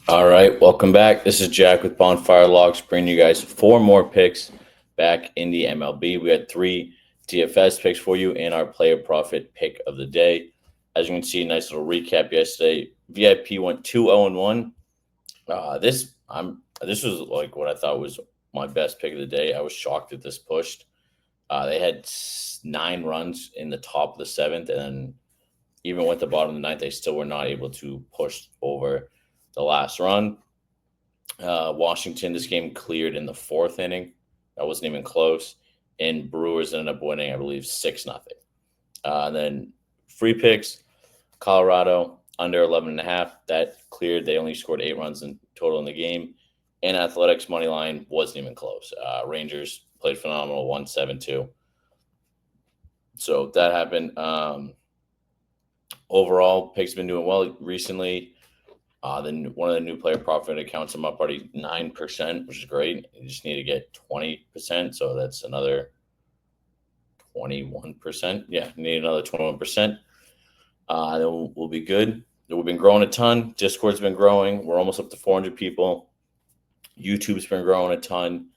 All right, welcome back. This is Jack with Bonfire Logs, bringing you guys four more picks back in the MLB. We had three DFS picks for you in our player profit pick of the day. As you can see, nice little recap yesterday. VIP went 2-0-1. This was like what I thought was my best pick of the day. I was shocked that this pushed. They had 9 runs in the top of the seventh, and even with the bottom of the ninth, they still were not able to push over the last run. Washington, this game cleared in the fourth inning. That wasn't even close. And Brewers ended up winning, I believe, 6-0. Then free picks, Colorado under 11.5. That cleared. They only scored 8 runs in total in the game. And Athletics money line wasn't even close. Rangers played phenomenal, 1-7-2. So that happened. Overall, picks been doing well recently. Then one of the new player profit accounts, I'm up already 9%, which is great. You just need to get 20%, so that's another 21%. Yeah, you need another 21%. Then we'll be good. We've been growing a ton. Discord's been growing. We're almost up to 400 people. YouTube's been growing a ton.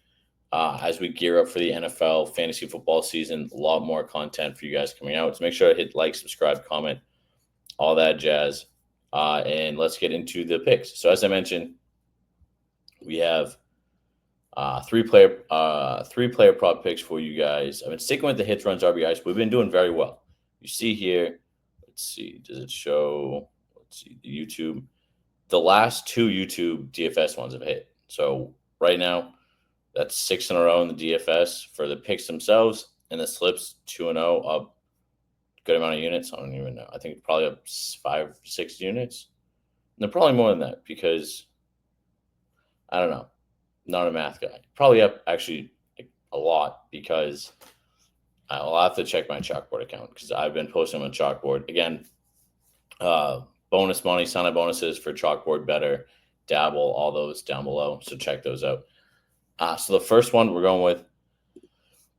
As we gear up for the NFL fantasy football season, a lot more content for you guys coming out. So make sure to hit like, subscribe, comment, all that jazz. And let's get into the picks. So as I mentioned, we have three player prop picks for you guys. I've been sticking with the hits, runs, RBIs. We've been doing very well. You see here, let's see, does it show? Let's see, the YouTube. The last 2 YouTube DFS ones have hit. So right now, that's 6 in a row in the DFS for the picks themselves, and the slips 2-0 up. Good amount of units. I don't even know. I think probably up 5, 6 units. And they're probably more than that because I don't know. Not a math guy. Probably up actually a lot because I'll have to check my Chalkboard account because I've been posting on Chalkboard again. Bonus money, sign up bonuses for Chalkboard, Better, Dabble, all those down below. So check those out. So the first one we're going with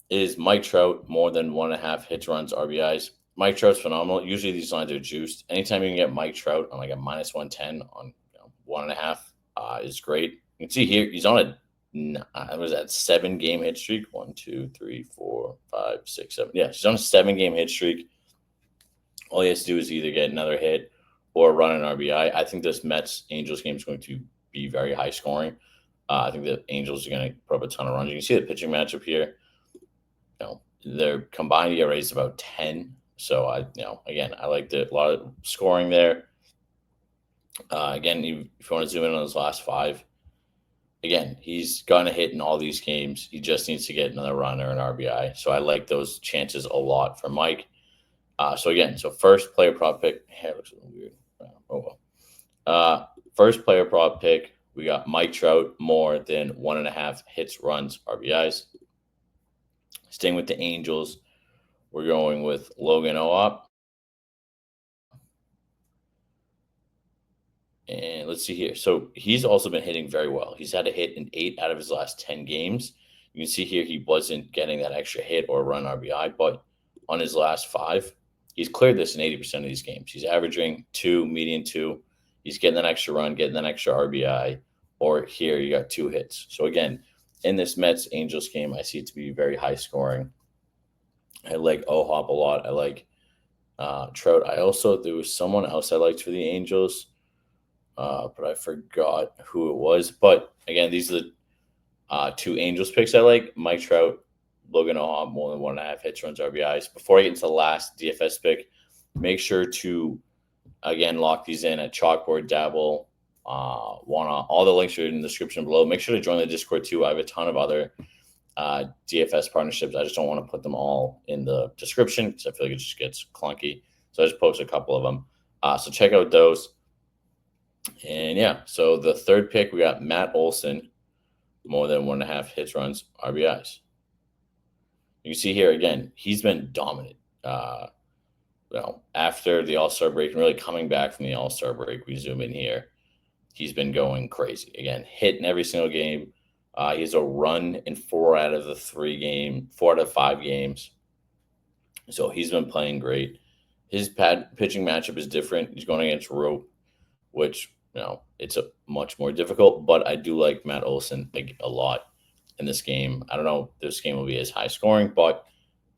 is Mike Trout, more than 1.5 hits, runs, RBIs. Mike Trout's phenomenal. Usually these lines are juiced. Anytime you can get Mike Trout on like a -110 on 1.5 is great. You can see here he's on a was that 7-game hit streak. 1, 2, 3, 4, 5, 6, 7. Yeah, he's on a 7-game hit streak. All he has to do is either get another hit or run an RBI. I think this Mets Angels game is going to be very high scoring. I think the Angels are going to put up a ton of runs. You can see the pitching matchup here. Their combined ERA is about 10. So again, I like a lot of scoring there. Again, if you want to zoom in on his last 5, again, he's gotten a hit in all these games. He just needs to get another run or an RBI. So I like those chances a lot for Mike. So first player prop pick. It looks a little weird. Oh well. First player prop pick, we got Mike Trout, more than 1.5 hits, runs, RBIs. Staying with the Angels, we're going with Logan O'Op. And let's see here. So he's also been hitting very well. He's had a hit in 8 out of his last 10 games. You can see here he wasn't getting that extra hit or run RBI, but on his last 5, he's cleared this in 80% of these games. He's averaging 2, median 2. He's getting that extra run, getting that extra RBI, or here you got 2 hits. So again, in this Mets-Angels game, I see it to be very high scoring. I like O'Hop a lot. I like Trout. There was someone else I liked for the Angels, but I forgot who it was. But again, these are the 2 Angels picks I like. Mike Trout, Logan O'Hop, more than 1.5 hits, runs, RBIs. Before I get into the last DFS pick, make sure to, again, lock these in at Chalkboard, Dabble. All the links are in the description below. Make sure to join the Discord too. I have a ton of other DFS partnerships. I just don't want to put them all in the description because I feel like it just gets clunky. So I just post a couple of them. So check out those. And yeah, so the third pick, we got Matt Olson, more than 1.5 hits, runs, RBIs. You can see here again, he's been dominant. After the All-Star break and really coming back from the All-Star break, we zoom in here. He's been going crazy. Again, hit in every single game. He has a run in 4 out of 5 games. So he's been playing great. His pitching matchup is different. He's going against Rope, which it's a much more difficult, but I do like Matt Olson a lot in this game. I don't know if this game will be as high scoring, but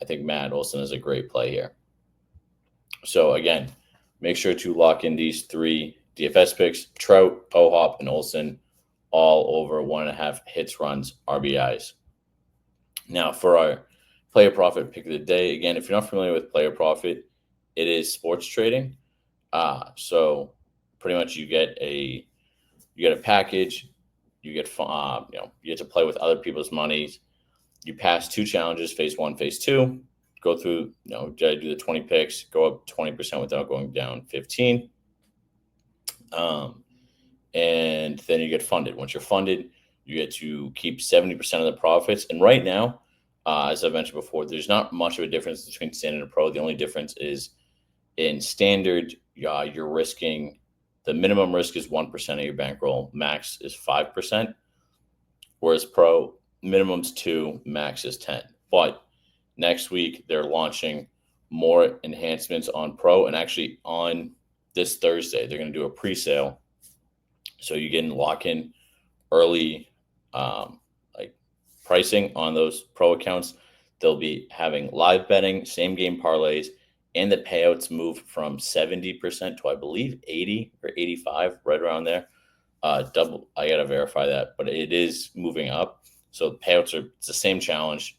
I think Matt Olson is a great play here. So again, make sure to lock in these 3 DFS picks: Trout, Pohop, and Olson, all over 1.5 hits, runs, RBIs. Now for our player profit pick of the day, again, if you're not familiar with player profit, it is sports trading. So pretty much you get a package, you get you get to play with other people's monies. You pass 2 challenges, phase 1, phase 2, go through, do the 20 picks, go up 20% without going down 15. And then you get funded. Once you're funded, you get to keep 70% of the profits. And right now, as I mentioned before, there's not much of a difference between standard and pro. The only difference is in standard, you're risking, the minimum risk is 1% of your bankroll, max is 5%, whereas pro, minimum's 2, max is 10. But next week, they're launching more enhancements on pro, and actually on this Thursday, they're going to do a pre-sale. So you can lock in early like pricing on those pro accounts. They'll be having live betting, same game parlays, and the payouts move from 70% to, I believe, 80 or 85, right around there. Double, I got to verify that, but it is moving up. So the payouts it's the same challenge,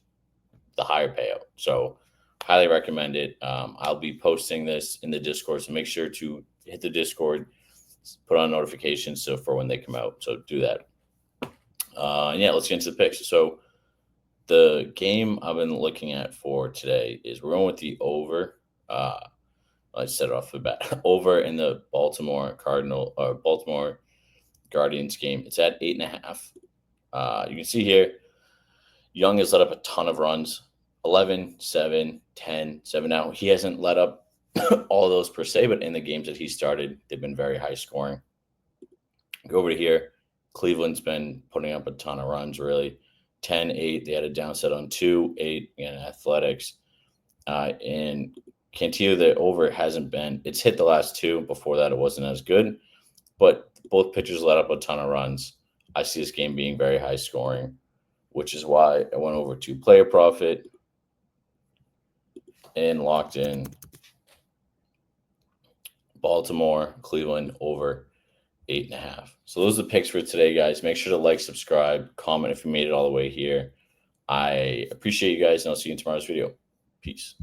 the higher payout. So highly recommend it. I'll be posting this in the Discord, so make sure to hit the Discord, put on notifications for when they come out. So do that. Yeah, let's get into the picks. So the game I've been looking at for today is we're going with the over. I set it off the bat. Over in the Baltimore Guardians game. It's at 8.5. You can see here, Young has let up a ton of runs. 11, 7, 10, 7. Now, he hasn't let up all those per se, but in the games that he started, they've been very high scoring. Go over to here. Cleveland's been putting up a ton of runs, really. 10, 8. They had a downset on 2, 8 in Athletics. And Cantillo, the over hasn't been. It's hit the last 2. Before that, it wasn't as good. But both pitchers let up a ton of runs. I see this game being very high scoring, which is why I went over to player profit and locked in Baltimore, Cleveland over 8.5. So those are the picks for today, guys. Make sure to like, subscribe, comment if you made it all the way here. I appreciate you guys, and I'll see you in tomorrow's video. Peace.